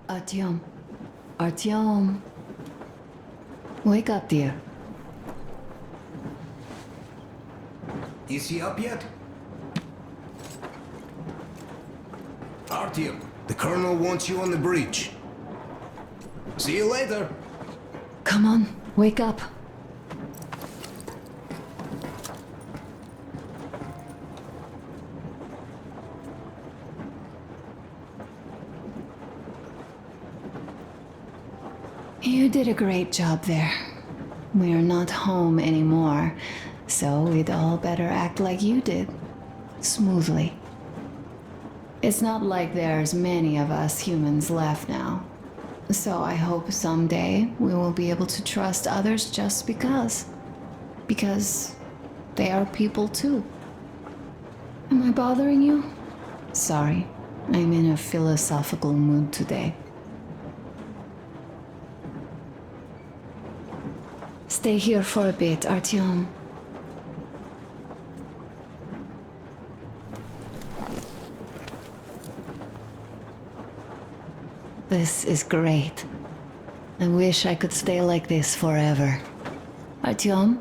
Artyom. Artyom. Wake up, dear. Is he up yet? Artyom, the colonel wants you on the bridge. See you later. Come on, wake up. You did a great job there. We're not home anymore, so we'd all better act like you did. Smoothly. It's not like there's many of us humans left now. So I hope someday we will be able to trust others just because. Because they are people too. Am I bothering you? Sorry, I'm in a philosophical mood today. Stay here for a bit, Artyom. This is great. I wish I could stay like this forever. Artyom,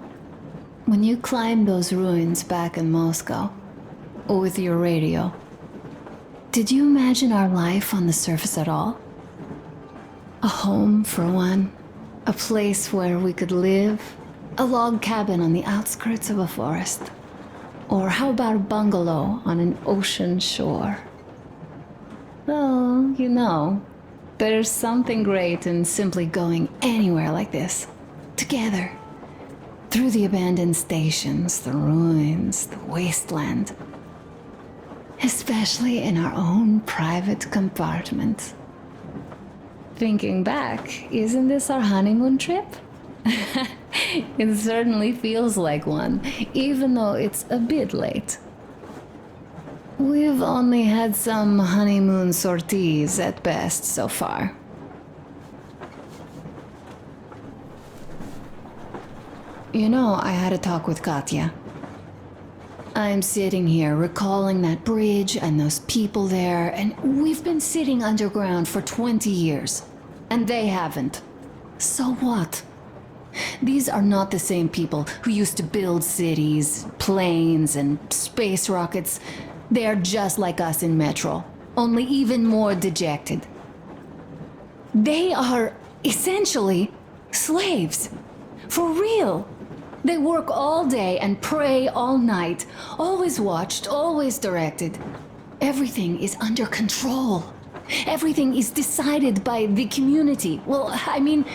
when you climbed those ruins back in Moscow, with your radio, did you imagine our life on the surface at all? A home, for one. A place where we could live. A log cabin on the outskirts of a forest. Or how about a bungalow on an ocean shore? Well, you know, there's something great in simply going anywhere like this. Together. Through the abandoned stations, the ruins, the wasteland. Especially in our own private compartment. Thinking back, isn't this our honeymoon trip? It certainly feels like one, even though it's a bit late. We've only had some honeymoon sorties at best so far. You know, I had a talk with Katya. I'm sitting here recalling that bridge and those people there, and we've been sitting underground for 20 years, and they haven't. So what? These are not the same people who used to build cities, planes, and space rockets. They are just like us in Metro, only even more dejected. They are essentially slaves. For real. They work all day and pray all night, always watched, always directed. Everything is under control. Everything is decided by the community. Well, I mean,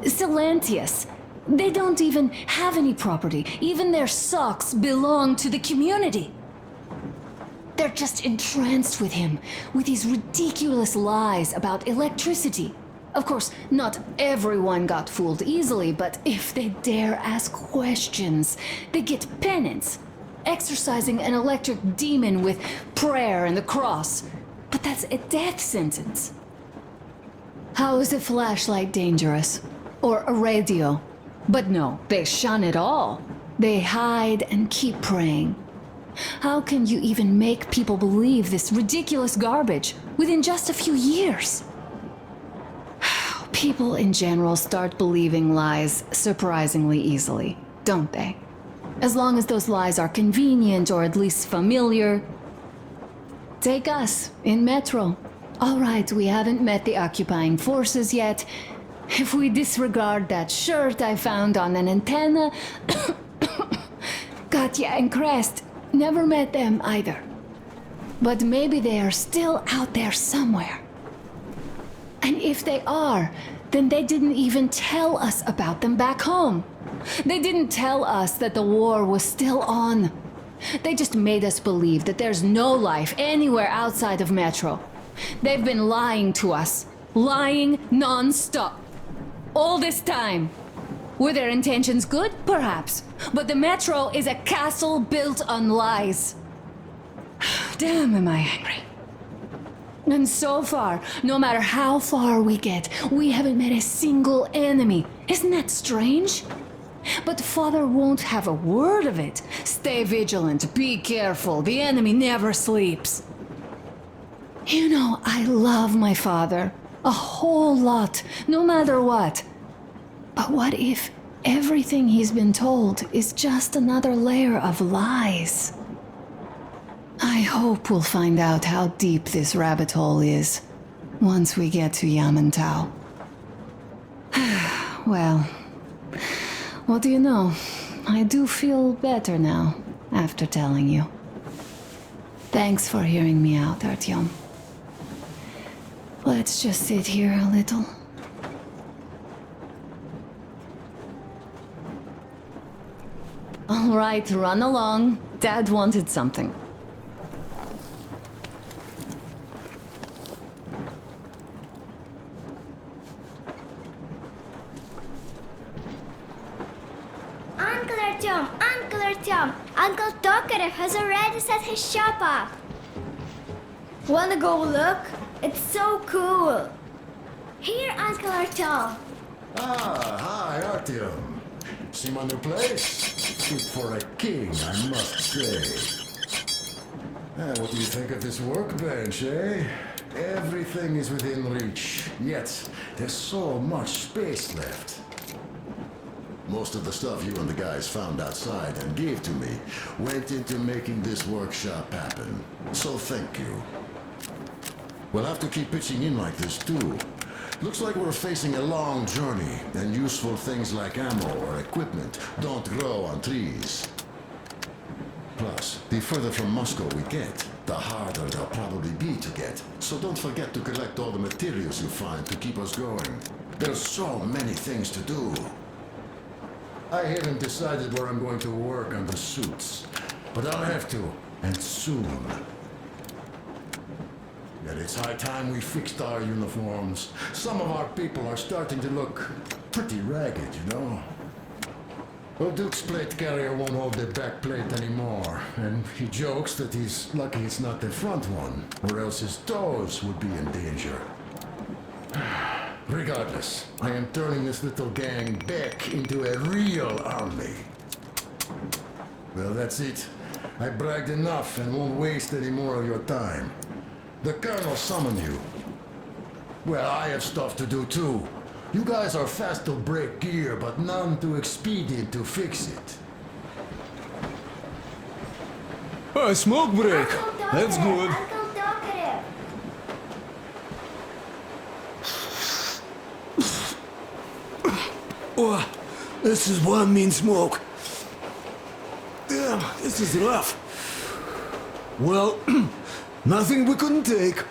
Silantius. They don't even have any property. Even their socks belong to the community. They're just entranced with him, with these ridiculous lies about electricity. Of course, not everyone got fooled easily, but if they dare ask questions, they get penance, exorcising an electric demon with prayer and the cross. But that's a death sentence. How is a flashlight dangerous? Or a radio? But no, they shun it all. They hide and keep praying. How can you even make people believe this ridiculous garbage within just a few years? People in general start believing lies surprisingly easily, don't they? As long as those lies are convenient or at least familiar. Take us, in Metro. All right, we haven't met the occupying forces yet. If we disregard that shirt I found on an antenna... Katya and Crest, never met them either. But maybe they are still out there somewhere. And if they are, then they didn't even tell us about them back home. They didn't tell us that the war was still on. They just made us believe that there's no life anywhere outside of Metro. They've been lying to us. Lying non-stop. All this time. Were their intentions good? Perhaps. But the Metro is a castle built on lies. Damn, am I angry. And so far, no matter how far we get, we haven't met a single enemy. Isn't that strange? But Father won't have a word of it. Stay vigilant, be careful, the enemy never sleeps. You know, I love my father. A whole lot, no matter what. But what if everything he's been told is just another layer of lies? I hope we'll find out how deep this rabbit hole is once we get to Yamantau. Well, what do you know? I do feel better now after telling you. Thanks for hearing me out, Artyom. Let's just sit here a little. All right, run along. Dad wanted something. Uncle Artyom, Uncle Tokarev has already set his shop up. Wanna go look? It's so cool. Here, Uncle Artyom. Ah, hi, Artyom. See my new place? Fit for a king, I must say. What do you think of this workbench, eh? Everything is within reach, yet there's so much space left. Most of the stuff you and the guys found outside and gave to me went into making this workshop happen. So thank you. We'll have to keep pitching in like this too. Looks like we're facing a long journey, and useful things like ammo or equipment don't grow on trees. Plus, the further from Moscow we get, the harder they'll probably be to get. So don't forget to collect all the materials you find to keep us going. There's so many things to do. I haven't decided where I'm going to work on the suits, but I'll have to, and soon. Yet it's high time we fixed our uniforms. Some of our people are starting to look pretty ragged, you know? Well, Duke's plate carrier won't hold the back plate anymore, and he jokes that he's lucky it's not the front one, or else his toes would be in danger. Regardless, I am turning this little gang back into a real army. Well, that's it. I bragged enough and won't waste any more of your time. The Colonel summoned you. Well, I have stuff to do too. You guys are fast to break gear, but none too expedient to fix it. A smoke break. Uncle That's Tokarev, good. Uncle Tokarev. Oh, this is one mean smoke. Damn, this is rough. Well, nothing we couldn't take.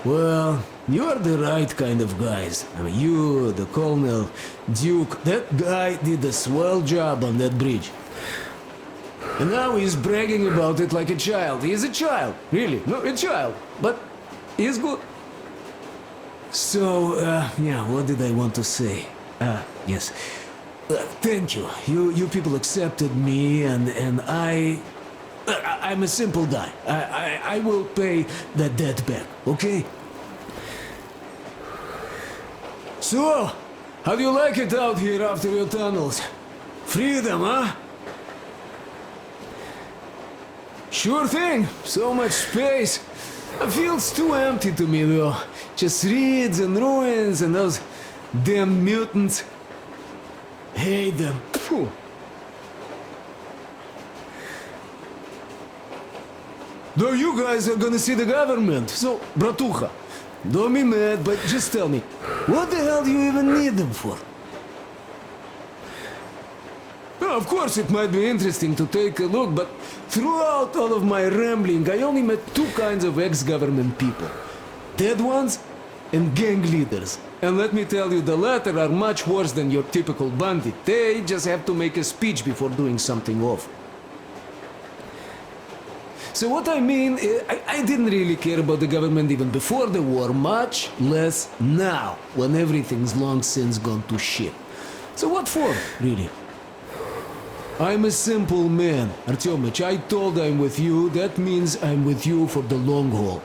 Well, you're the right kind of guys. I mean, you, the Colonel, Duke, that guy did a swell job on that bridge. And now he's bragging about it like a child. He's a child, really, no, a child. But he's good. So, yeah, what did I want to say? Yes. Thank you. You people accepted me, and I'm a simple guy. I will pay that debt back, okay? So, how do you like it out here after your tunnels? Freedom, huh? Sure thing. So much space. It feels too empty to me, though. Just reeds and ruins and those damn mutants. Hate them. Phew. Though you guys are gonna see the government, so, bratucha, don't be mad, but just tell me, what the hell do you even need them for? Well, of course, it might be interesting to take a look, but throughout all of my rambling, I only met two kinds of ex-government people. Dead ones and gang leaders. And let me tell you, the latter are much worse than your typical bandit. They just have to make a speech before doing something awful. So what I mean, I didn't really care about the government even before the war, much less now, when everything's long since gone to shit. So what for, really? I'm a simple man, Artyomich. I told I'm with you, that means I'm with you for the long haul.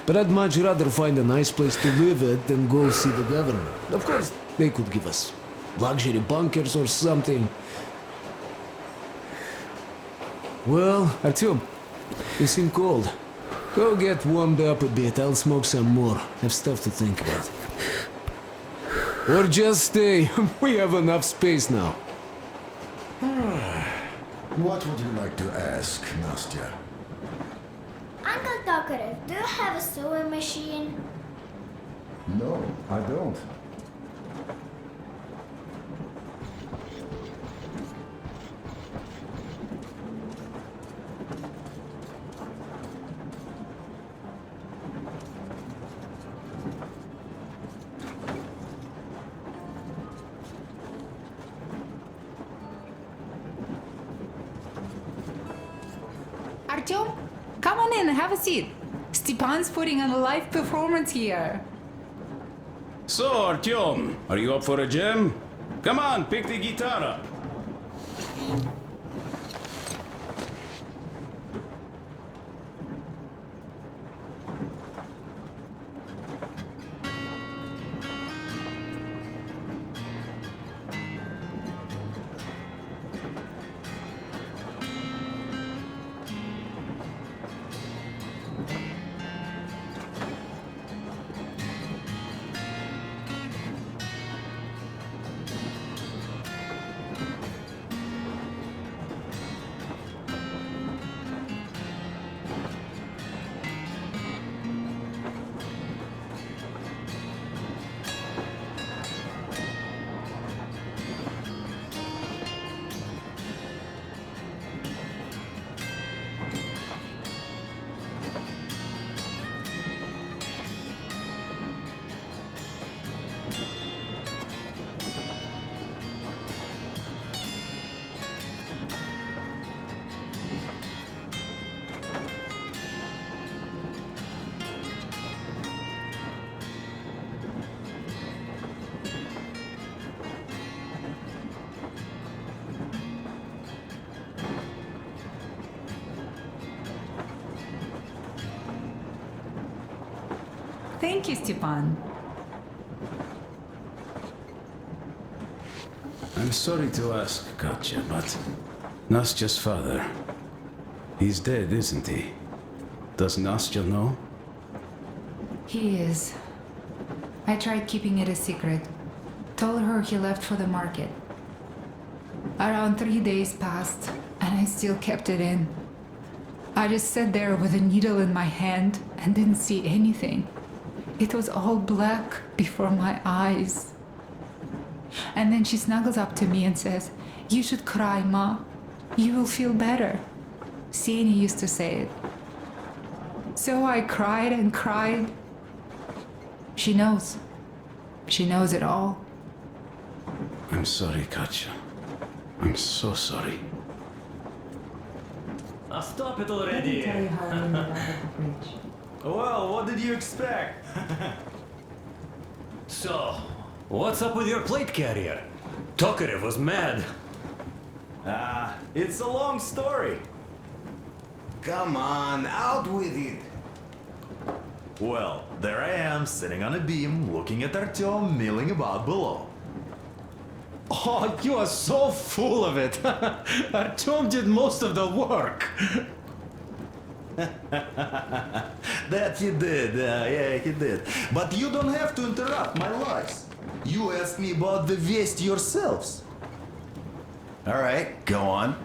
But I'd much rather find a nice place to live at than go see the government. Of course, they could give us luxury bunkers or something. Well, Artyom, you seem cold. Go get warmed up a bit. I'll smoke some more. Have stuff to think about. Or just stay. We have enough space now. What would you like to ask, Nastya? Uncle Tokarev, do you have a sewing machine? No, I don't. Artyom, come on in, have a seat. Stepan's putting on a live performance here. So, Artyom, are you up for a jam? Come on, pick the guitar up. Thank you, Stepan. I'm sorry to ask, Katya, but Nastya's father, he's dead, isn't he? Does Nastya know? He is. I tried keeping it a secret. Told her he left for the market. Around 3 days passed, and I still kept it in. I just sat there with a needle in my hand and didn't see anything. It was all black before my eyes. And then she snuggles up to me and says, "You should cry, Ma. You will feel better." Sieni used to say it. So I cried and cried. She knows. She knows it all. I'm sorry, Katya. I'm so sorry. Stop it already! Well, what did you expect? So, what's up with your plate carrier? Tokarev was mad. It's a long story. Come on, out with it. Well, there I am, sitting on a beam, looking at Artyom milling about below. Oh, you are so full of it. Artyom did most of the work. That he did, yeah, he did. But you don't have to interrupt my lies. You asked me about the Vest yourselves. All right, go on.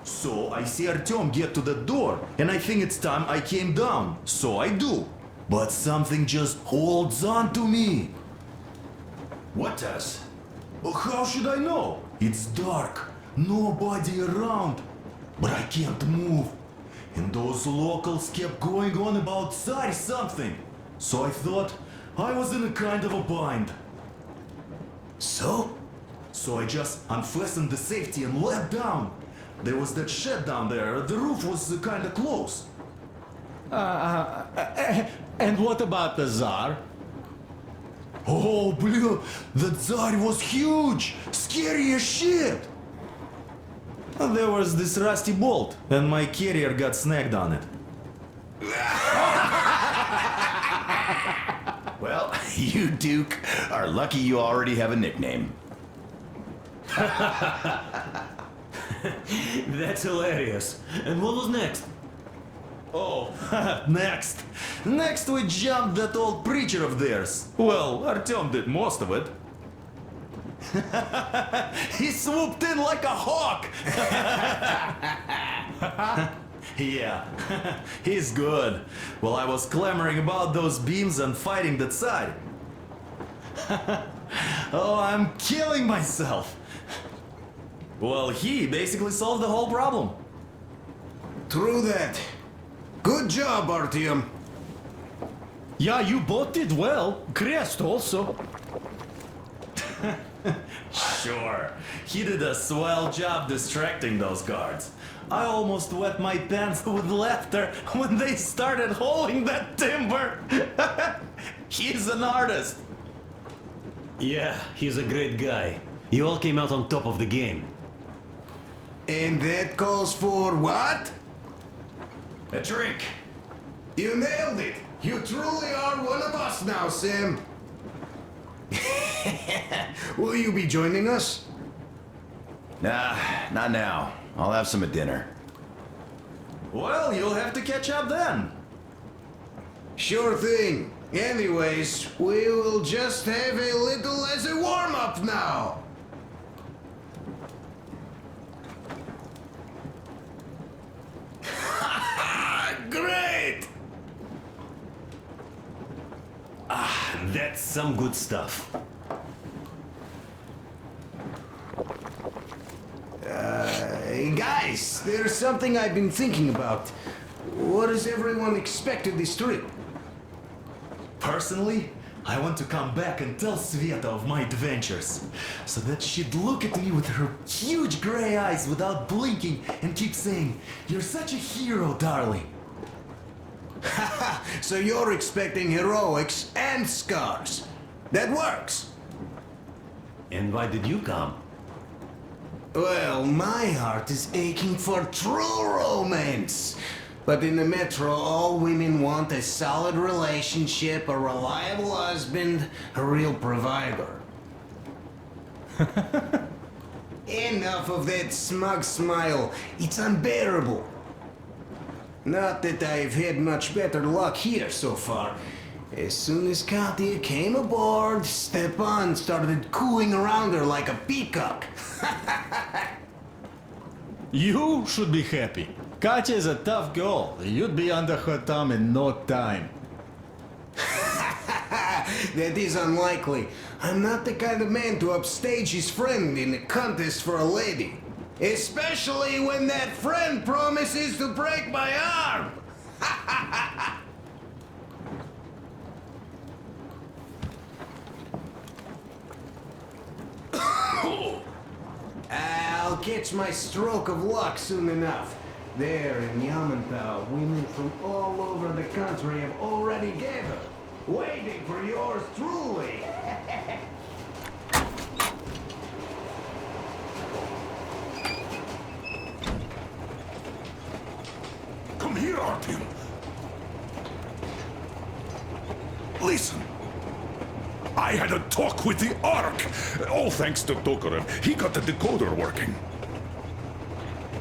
So I see Artyom get to the door, and I think it's time I came down. So I do. But something just holds on to me. What does? How should I know? It's dark, nobody around. But I can't move. And those locals kept going on about Tsar something. So I thought I was in a kind of a bind. So? So I just unfastened the safety and let down. There was that shed down there. The roof was kind of close. And what about the Tsar? Oh, blue, the Tsar was huge, scary as shit. There was this rusty bolt, and my carrier got snagged on it. Well, you, Duke, are lucky you already have a nickname. That's hilarious. And what was next? Oh, next. Next we jumped that old preacher of theirs. Well, Artyom did most of it. He swooped in like a hawk. Yeah, he's good. While I was clamoring about those beams and fighting that side. Oh, I'm killing myself. Well, he basically solved the whole problem. True that. Good job, Artyom. Yeah, you both did well. Crest also. Sure, he did a swell job distracting those guards. I almost wet my pants with laughter when they started hauling that timber. He's an artist. Yeah, he's a great guy. You all came out on top of the game. And that calls for what? A drink. You nailed it. You truly are one of us now, Sam. Will you be joining us? Nah, not now. I'll have some at dinner. Well, you'll have to catch up then. Sure thing. Anyways, we will just have a little as a warm-up now. Great! That's some good stuff. Hey guys, there's something I've been thinking about. What does everyone expect of this trip? Personally, I want to come back and tell Sveta of my adventures, so that she'd look at me with her huge gray eyes without blinking and keep saying, "You're such a hero, darling." So you're expecting heroics and scars. That works. And why did you come? Well, my heart is aching for true romance. But in the metro, all women want a solid relationship, a reliable husband, a real provider. Enough of that smug smile. It's unbearable. Not that I've had much better luck here so far. As soon as Katya came aboard, Stepan started cooing around her like a peacock. You should be happy. Katya is a tough girl. You'd be under her thumb in no time. That is unlikely. I'm not the kind of man to upstage his friend in a contest for a lady. Especially when that friend promises to break my arm. I'll catch my stroke of luck soon enough. There in Yamantau, women from all over the country have already gathered, waiting for yours truly. Come here, Artyom. Listen. I had a talk with the Ark. All thanks to Tokarev. He got the decoder working.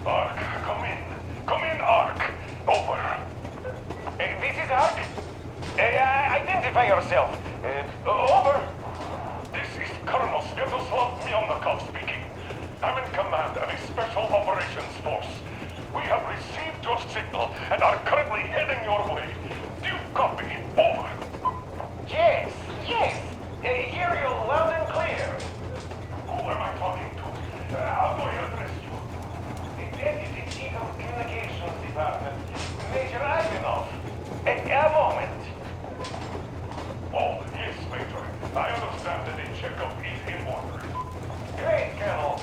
Ark, come in. Come in, Ark. Over. This is Ark. Identify yourself. Over. This is Colonel Sviatoslav Melnikov speaking. I'm in command of a special operations force. We have received your signal and are currently heading your way. Do you copy? Over. Yes, yes. Hear you loud and clear. Who am I talking to? How do I address you? The Deputy Chief of Communications Department, Major Ivanov. A moment. Oh, yes, Major. I understand that the checkup is in order. Great, Colonel.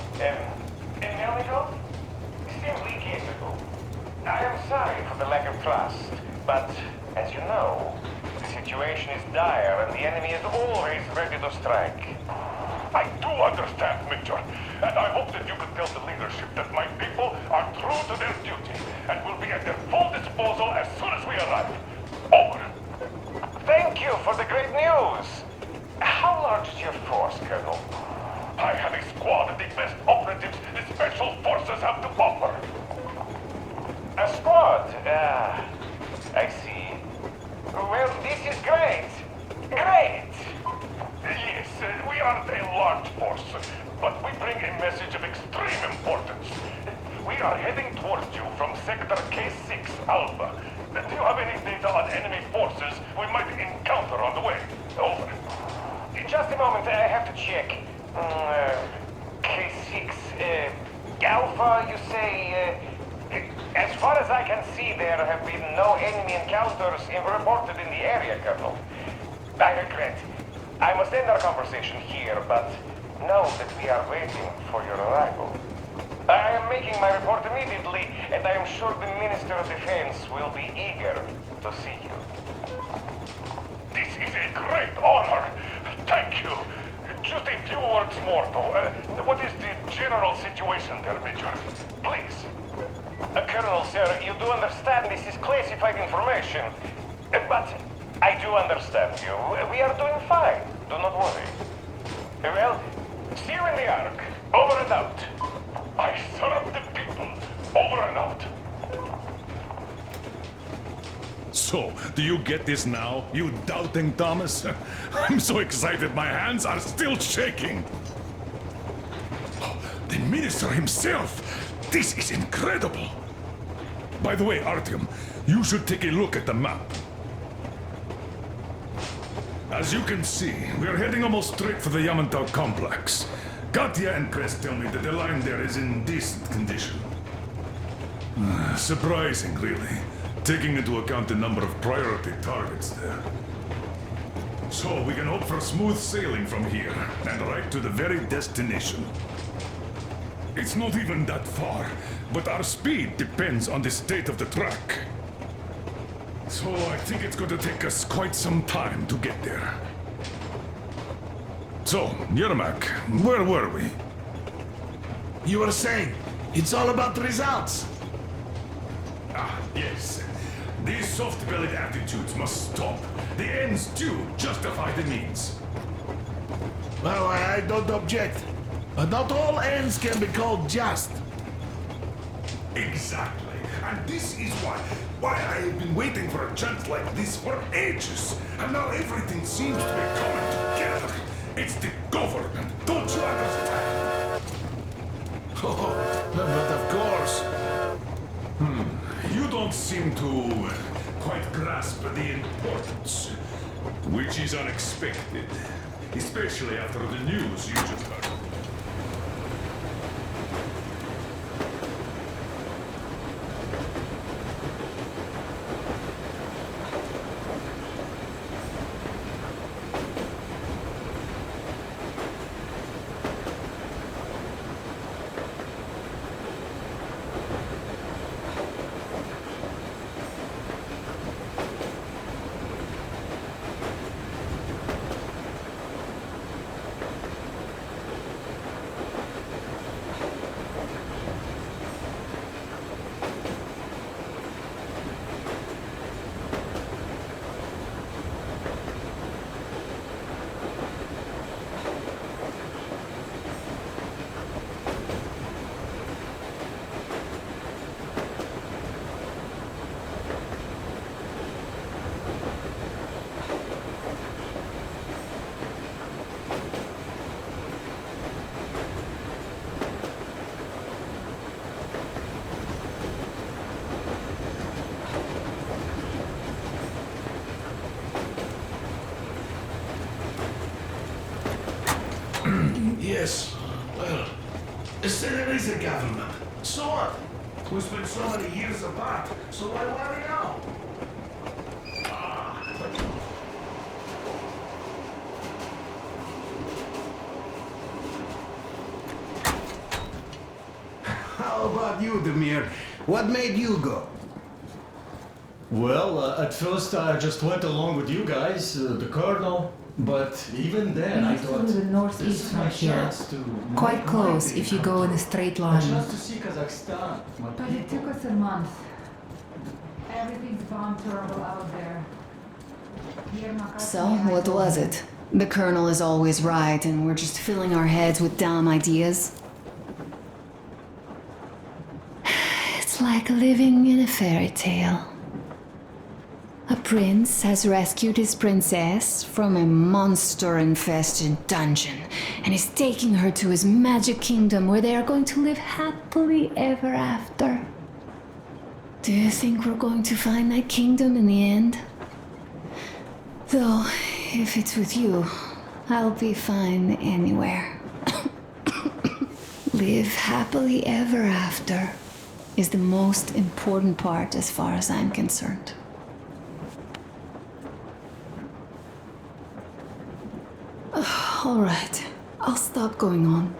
Melnikov? Simply capable. I am sorry for the lack of trust, but as you know, the situation is dire and the enemy is always ready to strike. I do understand, Major, and I hope that you can tell the leadership that my people are true to their duty and will be at their full disposal as soon as we arrive. Over. Thank you for the great news. How large is your force, Colonel? I have a squad of the best operatives this special forces have to offer? A squad? I see. Well, this is great. Great! Yes, we aren't a large force, but we bring a message of extreme importance. We are heading towards you from Sector K6 Alpha. Do you have any data on enemy forces we might encounter on the way? Over. Just a moment, I have to check. K6, Alpha, you say? As far as I can see, there have been no enemy encounters reported in the area, Colonel. I regret. I must end our conversation here, but know that we are waiting for your arrival. I am making my report immediately, and I am sure the Minister of Defense will be eager to see you. This is a great honor. Thank you. Just a few words more, though. What is the general situation there, Major? Please. Colonel, sir, you do understand this is classified information. But I do understand you. We are doing fine. Do not worry. Well, see you in the Ark. Over and out. I serve the people. Over and out. So, do you get this now, you doubting Thomas? I'm so excited my hands are still shaking. Oh, the minister himself! This is incredible! By the way, Artyom, you should take a look at the map. As you can see, we're heading almost straight for the Yamantau complex. Katya and Kress tell me that the line there is in decent condition. Surprising, really, taking into account the number of priority targets there. So we can hope for smooth sailing from here, and right to the very destination. It's not even that far, but our speed depends on the state of the track. So I think it's going to take us quite some time to get there. So, Yermak, where were we? You were saying, it's all about results. Ah, yes. These soft-bellied attitudes must stop. The ends do justify the means. Well, I don't object. But not all ends can be called just. Exactly. And this is why I have been waiting for a chance like this for ages. And now everything seems to be coming together. It's the government, don't you understand? Oh, but of course. You don't seem to quite grasp the importance, which is unexpected, especially after the news you just heard. Yes. Well, there is a government. So what? We spent so many years apart, so why worry now? How about you, Demir? What made you go? Well, at first I just went along with you guys, the colonel. But even then, I It's to thought the northeast this is from my here. chance to Quite make close my if you name go in a come straight true. A line. chance to see Kazakhstan, my But it people. took us a month. Everything's gone terrible out there. So, what was it? The colonel is always right, and we're just filling our heads with dumb ideas? like living in a fairy tale. A prince has rescued his princess from a monster-infested dungeon and is taking her to his magic kingdom where they are going to live happily ever after. Do you think we're going to find that kingdom in the end? Though, if it's with you, I'll be fine anywhere. Live happily ever after is the most important part as far as I'm concerned. All right, I'll stop going on.